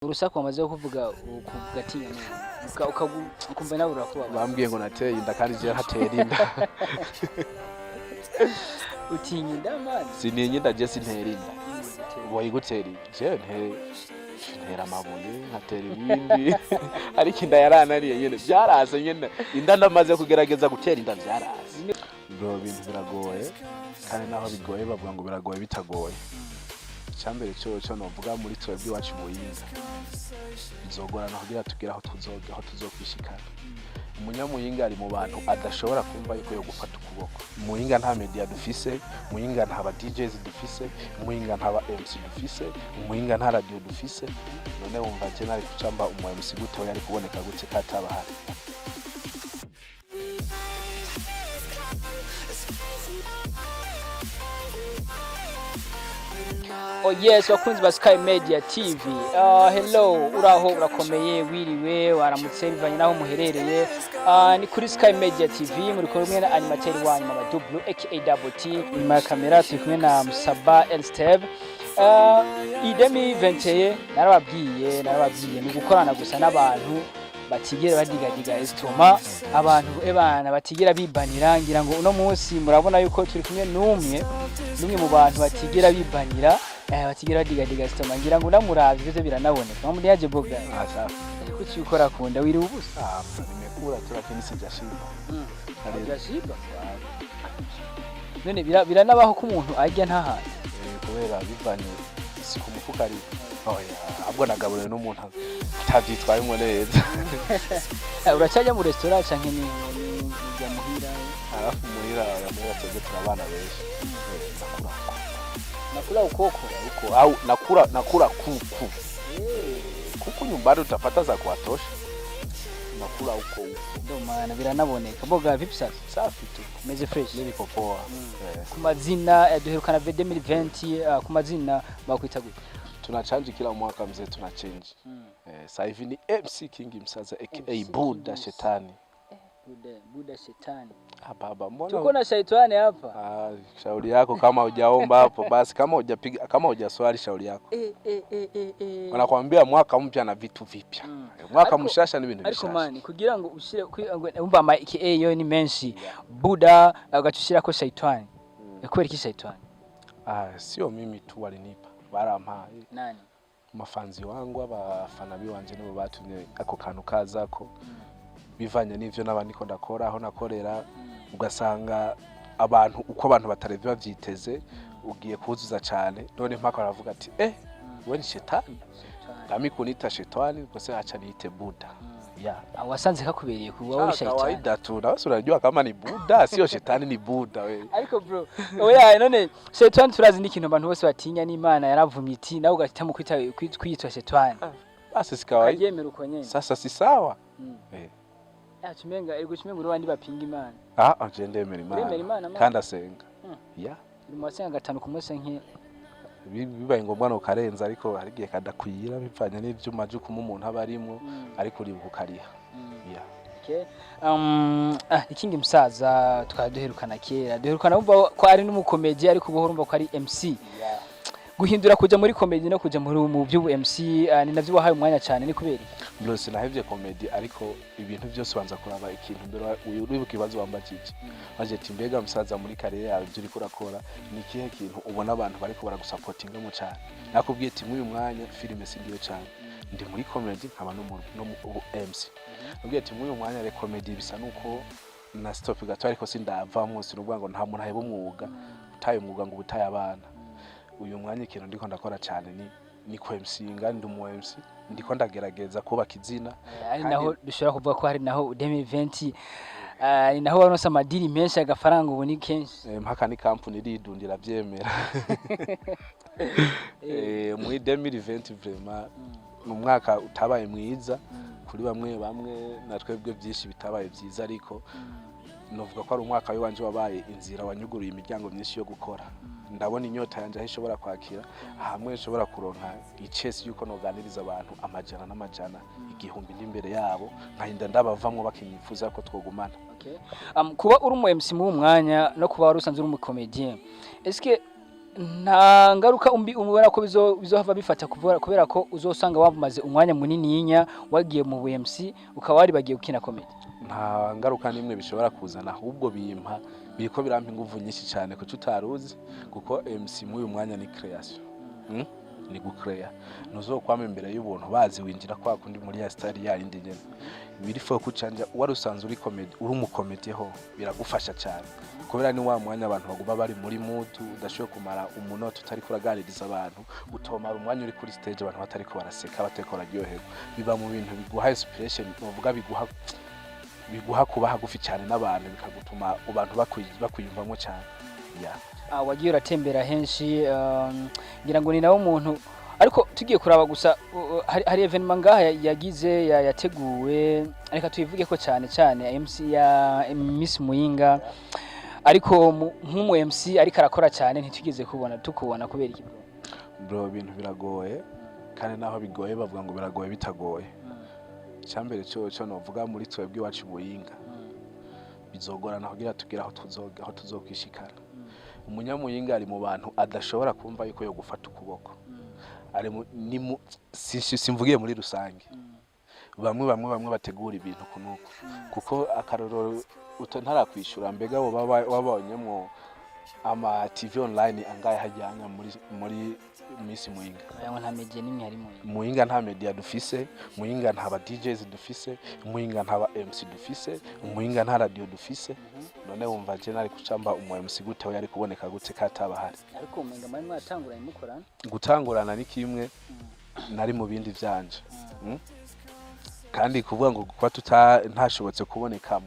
urusaku wamaze kuvuga atinya ukumva nawe urakuba bambwiye ngo nateye inda kandi je hatera inda utinya inda man sininye inda je sintera inda wayigutera je ntera amabuye nkatera ibindi ariko inda yaranariye nyene byaraze nyene inda ndamaze kugerageza gutera inda byaraze bro bintu biragoye kandi naho bigoye bavuga ngo biragoye bitagoye cyambere cyo novuga muri twebwe wacu muyinga bizogorana kugira tugera aho tuzokwishikana umunyamuyinga ari mu bantu adashobora kumva yuko yo gufata ukuboko muyinga nta media dufise muyinga nta ba DJs dufise muyinga nta ba MC dufise muyinga nta radio dufise none wumva je nari kucamba umu MC gute yari kuboneka gute kataba hari. Oh yes, wakunzi ba Sky Media TV. Hello, uraho urakomeye wiriwe waramutse bivanye naho muherereye. Ni kuri Sky Media TV muri kumwe na animateur wanyu Mama W aka Double T. Nyuma kamera turi kumwe na Msaza Elsteve. Idemi venteye narababwiye ni gukorana gusa n'abantu batigera badigadiga instrument abantu ebana batigera bibanira ngira ngo uno munsi murabona yuko turi kumwe numwe mu bantu batigera bibanira batigera badigadiga instrument ngira ngo namuravye byo biranaboneka muri yaje boga ariko cyukora kunda wiri ubusa nimekura turakini sijashiba sijashiba none biranabaho ko umuntu ajya ntahantu kubera bivanye si ku mufuka ari ahubwo nagaburira n'umuntu atavyitwaye ngo neza uracajya mu restaurant canke ni ya muhira arafu muhira twebwe turabana benshi nakula ukoko uko au nakula kuku nyumbani utapata za kuwatosha nakula uko ndo maana biranaboneka boga vipi sasa safi tu meze fresh nili popoa ku mazina duherukana 2020 ku mazina bakwita gute tunachange kila mwaka mzee tunachange sasa hivi ni MC King Msaza aka Buddha Shetani Buddha Shetani baba mbona tuko na shaitani hapa shauri yako kama hujaomba hapo basi kama hujaswali shauri yako wanakuambia mwaka mpya na vitu vipya mwaka mshasha ni bintu bishasha ariko mani kugira ngo ushire umba ama aka yo ni menshi Buddha agacushira ko shaitani yakwera iki shaitani sio mimi tu walinipa barampaye nani mafanzi wangu abafana biwanje nibo batumye ako kantu kazako bivanye n'ivyo nabandiko ndakora aho nakorera ugasanga abantu uko abantu batarevye bavyiteze ugiye kuzuza cyane none mpaka baravuga ati we ni shetani ndami kunita shetani kose acha niite Buddha wasanze kakubereye kuba uri shetani kawaida tu na unajua kama ni Buddha sio shetani ni Buddha we ariko bro oya none shetani turazi n'ikintu abantu bose batinya n'Imana yaravumye iti nawe ugahitamo kwitwa shetani basi sikawaida yemera uko nyene sasa si sawa Chumenga iguchimenga urwandi bapinga Imana je ndemera Imana kandi asenga mumasenga gatanu kumwese nke bibaye ngombwa no karenza ariko harigiye kadakwira bivanye n'ivyuma byo umuntu abarimo ariko uri bukariha King Msaza twaduherukana kera duherukana umva ko ari n'umukomedi ariko ubuhoro umva ko ari MC guhindura kuja muri comedy no kuja mu by'ubu MC ni navyo wahaye umwanya cyane ni kubera Blues nahevye comedy ariko ibintu byose banza kuraba ikintu mbere uribuka ibazo wambajije baje timbega Msaza muri karere yawe uri kurakora ni kihe kintu ubona abantu bariko baragusupportinga mu cyane nakubwiye ati muri mwanya filime singiyo cyane ndi muri comedy nkaba no mu MC nakubwiye ati muri mwanya re comedy bisa nuko na stop gato ariko sindavamo sinubwa ngo nta muntu aheba umwuga utaye umwuga ngo ubutaye abana uyu mwanya ikintu ndiko ndakora cyane ni ko MC ngandi mu MC ndiko ndagerageza kubaka izina ari naho dushobora kuvuga ko hari naho 2020 ari naho waronse amadiri menshi agafaranga ubu ni kenshi mpaka ni company ridundira byemera muri 2020 vraiment mu mwaka utabaye mwiza kuri bamwe na twebwe byinshi bitabaye byiza ariko novuga ko ari umwaka wanje wabaye inzira wanyuguruye imiryango myinshi yo gukora ndabona inyota yanje ishobora kwakira hamwe ishobora kuronka icesi yuko noganiriza abantu amajana n'amajana igihumbi n'imbere yabo nkahinda ndabavamwe bakinyifuza ko twogumana kuba uri umu MC mu mwanya no kuba wari usanzwe uri umu comedian est-ce que nta ngaruka ubona ko bizohava bifata kubera ko uzosanga wamaze umwanya munini yinya wagiye mu BMC ukaba wari bagiye gukina comedy. Nta ngaruka nimwe bishobora kuzana ahubwo biriko birampa ingufu nyinshi cyane kuko utaruzi kuko MC mu uyu mwanya ni creation ni gucrea nuzokwama imbere y'ubuntu bazi winjira kwa kundi muri ya star ya indi nyene biri fo kucanja wari usanzwe uri comedy uri umukomedi ho biragufasha cyane kubera ni wa mwanya abantu baguba bari muri mood udashoboye kumara umunota utari kuraganiriza abantu utomara umwanya uri kuri stage abantu batari ko baraseka bateko bararyoherwa biba mu bintu biguha inspiration uvuga biguha kuba hagufi cyane n'abantu bikagutuma abantu bakwiyumvamo cyane wagiye uratembera henshi ngira ngo ni nawo umuntu ariko tugiye kuraba gusa hari evenement ngaha yagize yateguwe ariko tuyivuge ko cyane MC ya Miss Muyinga ariko nk'umu MC ariko arakora cyane ntitugeze tukubona kubera iki bro ibintu biragoye kandi naho bigoye bavuga ngo biragoye bitagoye cyambere cyo novuga muri twebwe iwacu Muyinga bizogorana kugira tugira aho tuzokwishikana umunyamuyinga ari mu bantu adashobora kumva yuko yo gufata ukuboko ari simvugiye muri rusange bamwe bategura ibintu kunuko kuko akarorero utantarakwishura mbega bo wabonyemo ama TV online angaye hajyanya muri Miss Muyinga nta media nimwe hari Muyinga nta media dufise Muyinga nta ba DJs dufise Muyinga nta ba MC dufise Muyinga nta radio dufise none wumva je nari kucamba umu MC gute we yari kuboneka gute kataba hari ariko Muyinga mari mwatanguranye mukorana gutangurana ni kimwe nari mu bindi vyanje kandi kuvuga ngo kuba ntashobotse kubonekamo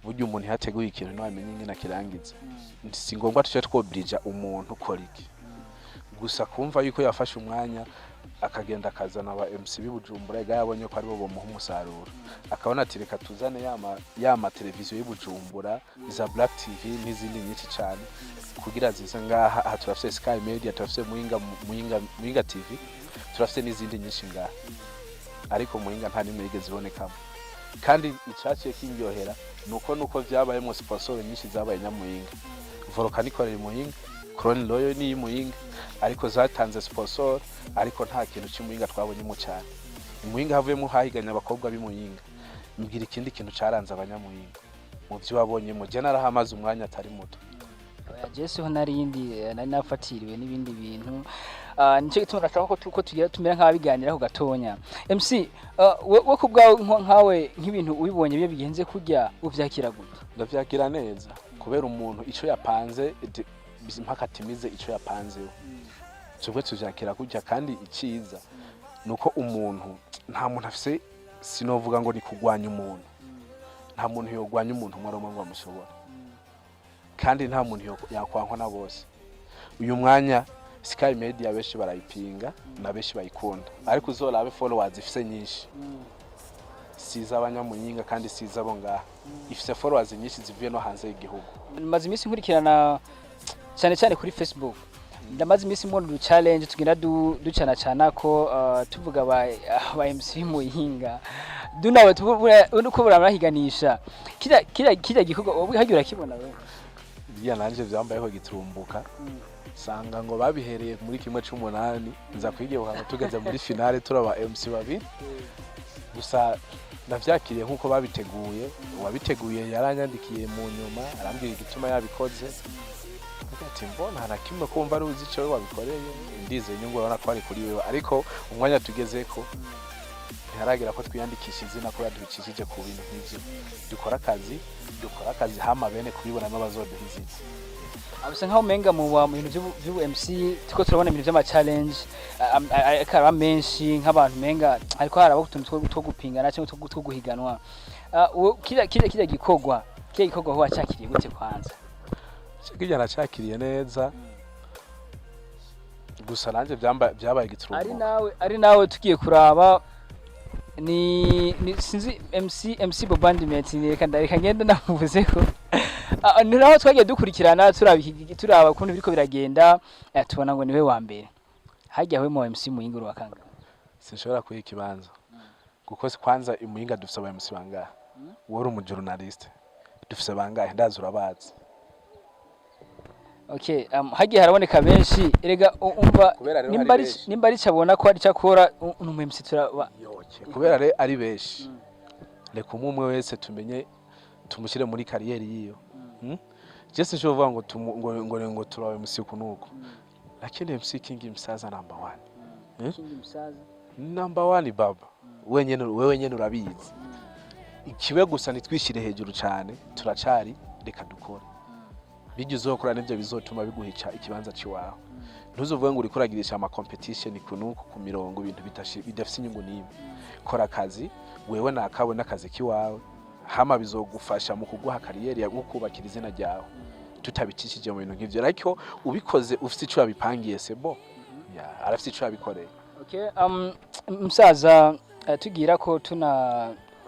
buryo umuntu yateguye ikintu n'amenye ingene kirangiza si ngombwa tuce twobirija umuntu ukora iki gusa kumva yuko yafashe umwanya akagenda akazana aba MC b'Ibujumbura yabonye ko ari bo bomuha umusaruro akabona ati reka tuzane yama televiziyo y'Ibujumbura za Black TV n'izindi nyinshi cyane kugira zize ngaha aha turafise Sky Media turafise Muyinga TV turafise n'izindi nyinshi ngaha ariko Muyinga nta nimwe yigeze ibonekamo kandi icyaciye kinyohera nuko vyabayemo sponsor nyinshi zabaye nyamuyinga Volcanic ni Muyinga Crown Royal ni Muyinga ariko zatanze sponsor ariko nta kintu cy'Imuyinga twabonye mu cyane Muyinga havuyemo hahiganya abakobwa b'Imuyinga mbwira ikindi kintu caranze abanyamuyinga mu byo wabonye mu general hamaze umwanya atari muto Jesse ho narindi nari nafatiriwe n'ibindi bintu nico gituma ndashaka ko tugira tumera nk'abiganiraho gatonya MC wo kubwawe nkawe nk'ibintu ubibonye byo bigenze kujya uvyakira gute ndavyakira neza kubera umuntu ico yapanze mpaka timize ico yapanzeho cyo tuvyakira kujya kandi iciza nuko umuntu nta muntu afise sinovuga ngo ni kugwanya umuntu nta muntu yogwanya umuntu mwaroma ngo amushobora kandi nta muntu yakwankwa na bose uyu mwanya Sky Media beshi barayipinga na beshi bayikunda ariko uzorabe followers ifise nyinshi siza abanyamuyinga kandi siza abo ngaha ifise followers nyinshi zivuye no hanze y'igihugu maze imisi nkurikirana cyane kuri Facebook ndamaze imisi mu challenge tugenda ducana ko tuvuga aba MC Muyinga dunawe uko burahiganisha kira gikorwa hagira kibona we biya nanje vyambayeho giturumbuka sanga ngo babihereye muri kimwe c'8 nza kwigiye buhanga tugeze muri finale turaba MC babiri gusa ndavyakiriye nkuko babiteguye wabiteguye yaranyandikiye mu nyuma arambwira igituma yabikoze ati mbona na kimwe kumva ari uzi cyo wabikoreye ndize nyungu urabona ko ari kuri wewe ariko umwanya tugezeko ntiharagira ko twiyandikisha izina ko yadubikishije ku bintu nk'ivyo dukora akazi hama bene kubibona n'abazoduha izina abuse nkaho menga mu bintu by'u MC tuko turabona ibintu by'ama challenge akara menshi nk'abantu menga ariko haraba utuntu two gupingana cyangwa two guhiganwa kira gikogwa ho wacakiriye gute kwanza kirya nacakiriye neza gusa nanje byabaye giturumbuka ari nawe tugiye kuraba ni sinzi MC Bobandiment reka ngenda namuvuze ko niraho twagiye dukurikirana turaba kuntu biriko biragenda tubona ngo niwe wa mbere hajya we mu MC Muyinga wa kanga sinshobora kuyi kibanza kuko kwanza Imuyinga dufise aba MC bangahe wori umu journalist dufise bangahe ndazi urabazi Okay, hagiye haraboneka benshi erega umva Kubera rero hari benshi. nimba ari cabona ko ari cyakora n'umuhemsi turaba yoke kubera re ari benshi reka umwe wese tumenye tumushyire muri kariyeri yiyo je sinshobora ngo turawe musiku nuko lakini MC King Msaza number 1 King Msaza number 1 baba wewe nyene urabizi ikibe gusa nitwishire hejuru cyane turacari reka dukora bijye uzokora nivyo bizotuma biguhica ikibanza ciwaho ntuzovuga ngo uri kuragirisha ama competition kunuko ku mirongo ibintu bidafise inyungu nimwe kora akazi wewe nakawe nakazi kiwawe hama bizogufasha mu kuguha kariyeri ya gukubakira izina ryawe tutabicishije mu bintu nk'ivyo ariko ubikoze ufite ico yabipangiye sebo ya arafite ico yabikoreye. Okay, Msaza tugira ko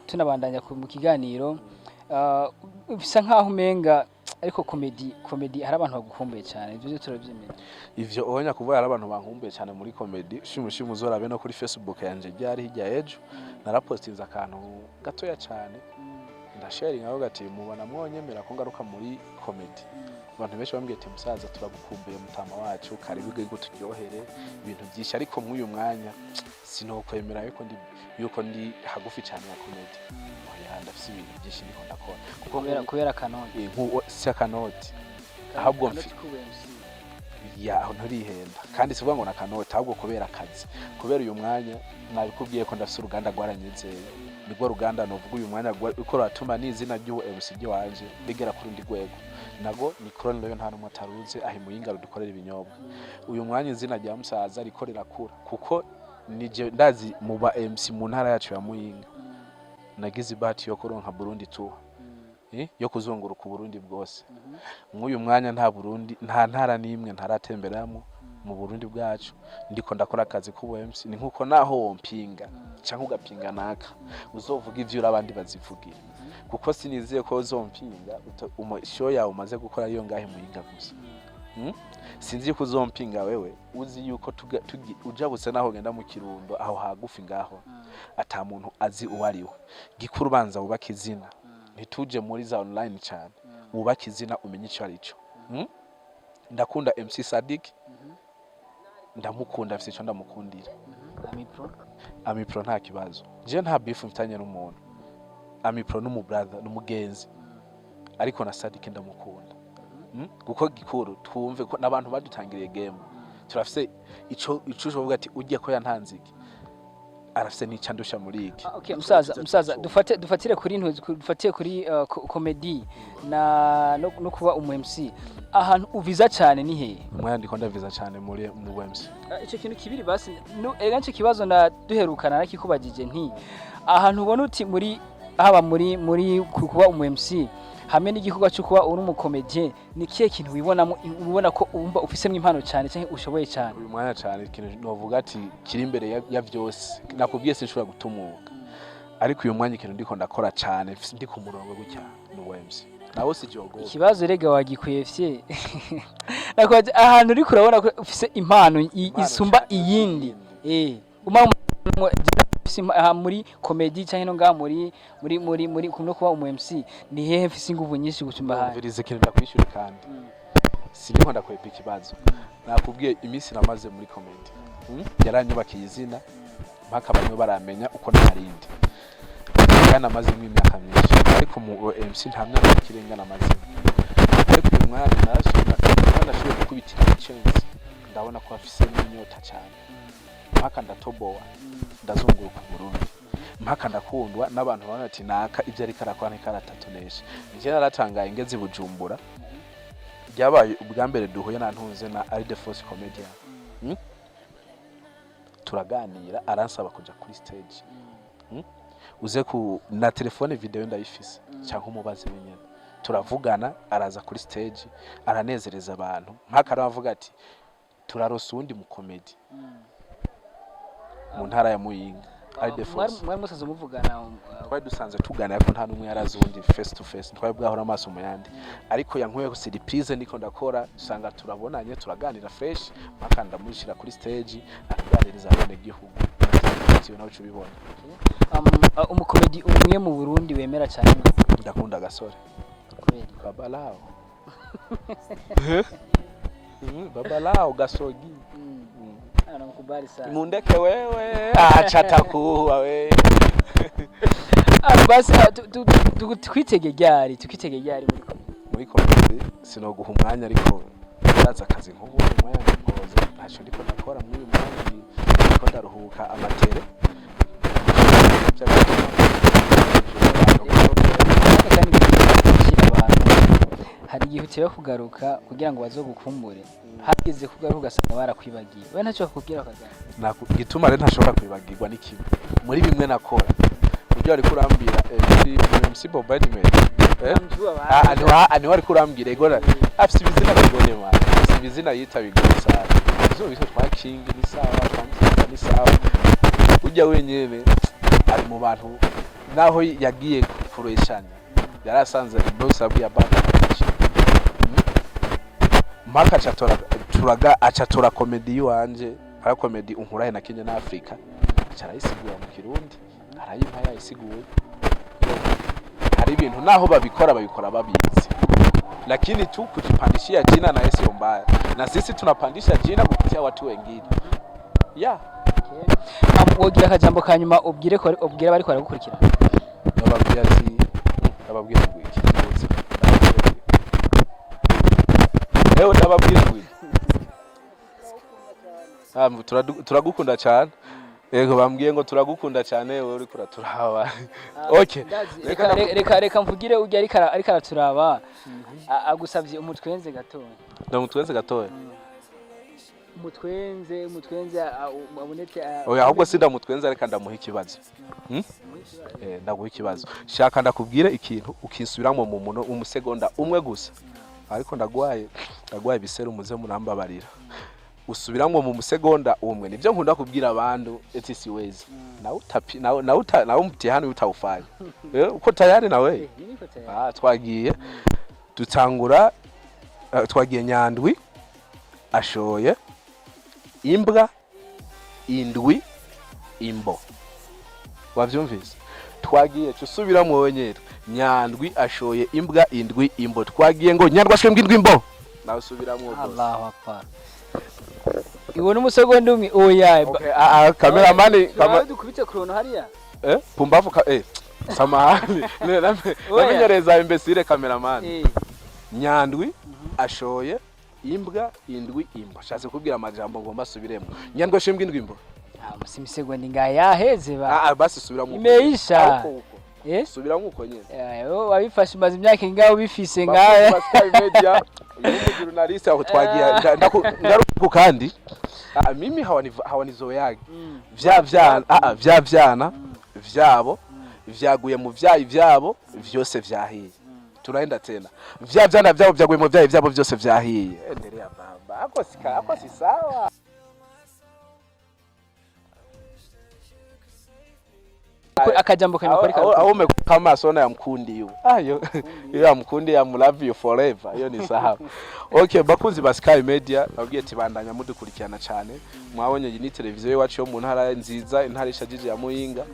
tunabandanya mu kiganiro bisa nkaho umenga ariko comedy hari abantu bagukumbuye cyane ivyo turavyemera ivyo onya kuvuga hari abantu bankumbuye cyane muri comedy shimushimu zorabe no kuri Facebook yanje byari hirya ejo narapostinze akantu gatoya cyane ndasharing aho gati mubona mwonyemera ko ngaruka muri comedy abantu benshi bambwiye ati Msaza turagukumbuye mutama wacu karibu gego turyohere ibintu byinshi ariko mw'uyu mwanya sinokwemera yuko ndi hagufi cyane ya comedy ndafise ibintu byinshi niko ndakora kubera kanoti nkuko si kanoti ahubwo ya nturihenda kandi sivuga ngo na kanoti ahubwo kubera akazi kubera uyu mwanya nabikubwiye ko ndafise uruganda rwaranyizeye nibwo ruganda novuga uyu mwanya uko ratuma n'izina ry'uwo MC wanje rigera kuri ndi rwego nago ni Chrone rero nta numwe taruze ahi muyinga rudukorera ibinyobwa uyu mwanya izina rya Msaza rikorera kura kuko nije ndazi mu ba MC mu ntara yacu ya Muyinga nagize bahati yo kuronka Burundi tu yo kuzunguruka Burundi bwose nk'uyu mwanya nta Burundi nta ntara nimwe ntaratemberamo mu Burundi bwacu ndiko ndakora akazi ku MC ni nkuko naho wompinga cyangwa ugapinga naka uzovuga ivyo urabandi bazivugira kuko sinizeye ko uzompinga show yawe umaze gukora iyo ngahe Muyinga gusa sinzi ko uzompinga wewe uzi yuko ujabutse naho genda mu Kirundo aho hagufi ngaho ata muntu azi uwariwe gikuru banza ubaka izina ntituje muri za online cyane ubaka izina umenye icyo arico ndakunda MC Sadik ndamukunda afite icyo ndamukundira Amipro nta kibazo je nta beef mfitanye n'umuntu Amipro n'umu brother n'umugenzi ariko na Sadik ndamukunda kuko gikuru twumve ko nabantu badutangiriye game turafise ico uvuga ati ugiye ko yantanzike arafise n'icandusha muri iki. Okay, Msaza dufatire kuri dufatiye kuri comedy no kuba umu MC ahantu uviza cyane ni he umwanya ndiko ndaviza cyane mu MC ico kintu kibiri basi egance kibazo duherukana nakikubagije nti ahantu ubona uti muri haba muri kuba umu MC hamwe n'igikorwa cyo kuba uri umukomedie ni kiye kintu ubona ko umba ufisemo impano cyane cyangwa ushoboye cyane uyu mwanya cyane ikintu novuga ati kiri imbere ya byose nakubwiye sinshobora gutumuka ariko uyu mwanya ikintu ndiko ndakora cyane ndi ku murongo gutya no MC nawo si jogo ikibazo rega wagikwefye nakwaje ahantu uri kurabona ko ufise impano isumba iyindi muri comedy cyangwa nga muri kumno kuba umu MC ni hehe mfise inguvu nyinshi gusumba hano mvirize kintu ndakwishura kandi siniko ndakwepa ikibazo nakubwiye iminsi namaze muri comedy yaranyubakiye izina mpaka bamwe baramenya uko narindi kandi namaze imyaka myinshi ariko mu MC nta myaka ikirenga namaze ariko uyu mwana nashoboye gukubitira chance ndabona ko afise n'inyota cyane mpaka ndatobowa ndazunguruka Burundi mpaka ndakundwa n'abantu bana ati naka ivyo ari karakwana ikaratonesha nje naratangaye ngeze Bujumbura byabaye ubwa mbere duhuye na ntunze na ari the first comedian turaganira aransaba kuja kuri stage uze ku na telefone video ndayifise cyangwa umubaze wenyene turavugana araza kuri stage aranezereza abantu mpaka aravuga ati turarosa undi mu comedy mu ntara ya Muyinga mwari musaza muvugana twari dusanze tugana yako nta numwe yarazundi face to face twari bwahora amaso mu yandi ariko yankuye ku surprise niko ndakora usanga turabonanye turaganira fresh mpaka ndamushira kuri stage akaganiriza abene gihugu cyo naco bibona umukomedi umwe mu Burundi wemera cyane ndakunda gasore kubera kabalaho baba lao gasogi anamkubali sana mundeke wewe acha takuwa we basi twitege ryari muri komedi sinoguha umwanya ariko ndaza akazi nk'ubu umwanya ngoze ntacyo ndiko nakora muri uyu mwanya ndiko ndaruhuka amatere hari igihe uteba kugaruka kugira ngo bazogukumbure hageze kugaruka ugasanga barakwibagiye we ntacyo bakubwira akagana gituma rero ntashobora kwibagirwa n'ikimwe muri bimwe nakora buryo ari kurambira MC Bombardment ani wari kurambira igora afite ibizina bigone mara afite ibizina yita bigone sana zo bise twa king ni sawa kandi ni sawa ujya wenyene ari mu bantu naho yagiye kureshanya yarasanze boss abwiye baba maka acatora komedi wanje ara komedi unkurahe na Kenya na Afrika cyarayisigura mu Kirundi arayimpa yayisiguye hari ibintu naho babikora babizi lakini tu kujipandishia jina na sio mbaya na sisi tunapandisha jina kupitia watu wengine wogira akajambo kanyuma ubwire bari kwara gukurikira nababwira ati nababwira ngo iki kibuze ewe nababwira ngo turagukunda cyane yego bambwiye ngo turagukunda cyane wewe uri kuraturaba okay reka mvugire ujya ariko araturaba agusabye umutwenze gatoya ndamutwenze gatoya umutwenze abonete oya ahubwo sindamutwenze ariko ndamuha ikibazo ndaguha ikibazo shaka ndakubwire ikintu ukisubiramo mu muno umusegonda umwe gusa ariko ndagwaye biseru muze murambabarira usubiramo mu musegonda umwe nivyo nkunda kubwira abantu eti siwezi na umtihani utawufanya uko tayari nawe twagiye dutangura twagiye Nyandwi ashoye imbwa indwi imbo wavyumvise twagiye cusubiramo wenyere Nyandwi ashoye imbwa indwi imbo twagiye ngo Nyandwi ashoye imbwa indwi imbo nawe subiramo Allahu akbar iwo n'umusegonda umwe oya cameraman dukubite krono hariya pumbavu samahani namenyereza imbesire cameraman Nyandwi ashoye imbwa indwi imbo shatse kubwira amajambo ngomba subiremo Nyandwi ashoye imbwa indwi imbo musisegonda ngayaheze basi subiramo imeisha subiramo uko nyene wabifashe maze imyaka ingaho bifise ngaya media journalist aho twagiye ndaruko kandi mimi hawanizoyage vya vyana vyabo vyaguye mu vyayi vyabo vyose vyahiye turaenda tena vya vyana vyabo vyaguye mu vyayi vyabo vyose vyahiye endelea baba ako si sawa akajambo kanyuma au umekama sona ya mkundi yu ayo ya mkundi ya love you forever hiyo ni sawa okay bakunzi ba Sky Media babwiye tibandanya mudukurikirana cyane mwabonye ni televiziyo yacu yo mu ntara nziza intara ishajije ya Muyinga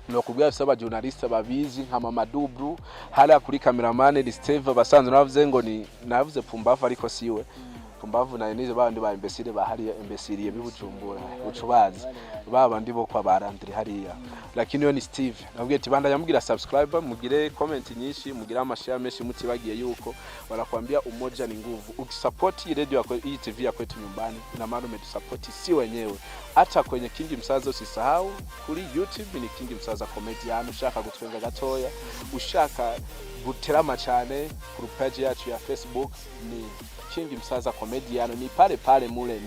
no kubwira saba journalist babizi nka Mama Dubru hala kuri cameraman Steve basanzwe navuze ngo ni navuze pumbavu ariko siwe pumbavu na nizo bandi ba imbesire bahari imbesiriye bibujumbura ucubazi baba ndibo kwa barandri hariya lakini yo ni Steve nabwiye tibanda yamubwira subscribe mugire comment nyinshi mugire amashare menshi mutibagiye yuko wanakuambia umoja ni nguvu ukisupport hii radio yako hii TV yako yetu nyumbani ina maana umetusupport si wenyewe hata kwenye King Msaza usisahau kuri YouTube ni King Msaza comedian ushaka gutwenga gatoya ushaka guterama cyane kuri page yacu ya Facebook ni King Msaza comedian ni pale mule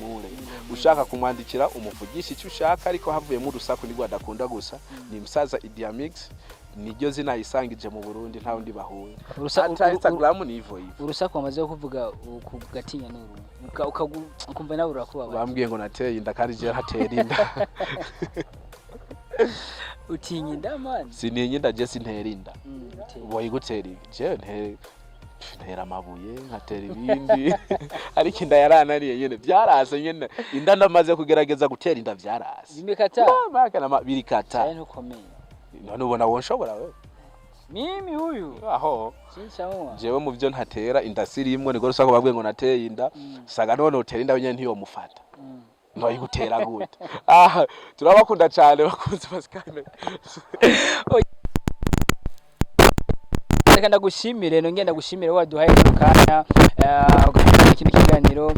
ushaka kumwandikira umuvugishi cyo ushaka ariko havuye mu rusaku nigwa adakunda gusa ni Msaza Idia Mix niryo zina isangije mu Burundi nta undi bahuye hata Instagram ni hivyo urusaku wamaze kuvuga kugatinya n'uru ukumva nawe urakuba bambwiye ngo nateye inda kandi je hatera inda utinye inda man sininye inda je sintera inda wayigutera je ntera amabuye nkatera ibindi ariko inda yaranariye nyene byarase nyene inda ndamaze kugerageza gutera inda byarase bimekata baka na birikata cyane ukomeye none ubona wonshobora wewe mimi huyu aho sincamuwa jewe mu byo ntatera inda sirimwe niko rusako babwiye ngo nateye inda saga none utera inda nyene ntiyo mufata ntoyigutera gute turabakunda cyane bakunze basikame reka ndagushimire nongeye ndagushimire waduhaye kanya ugafata ikindi kiganiro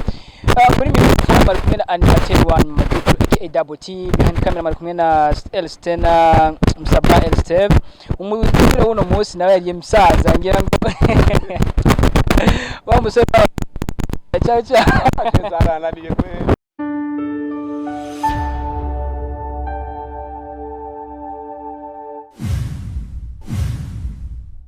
kuri mikoro bari kumwe na animateur wanyu Madiko double T behind camera bari kumwe na Elstena Msaza Elsteve umubiri uno munsi nawe yagiye Msaza ngira ngo bamusore ciao ciao zarana niye kwe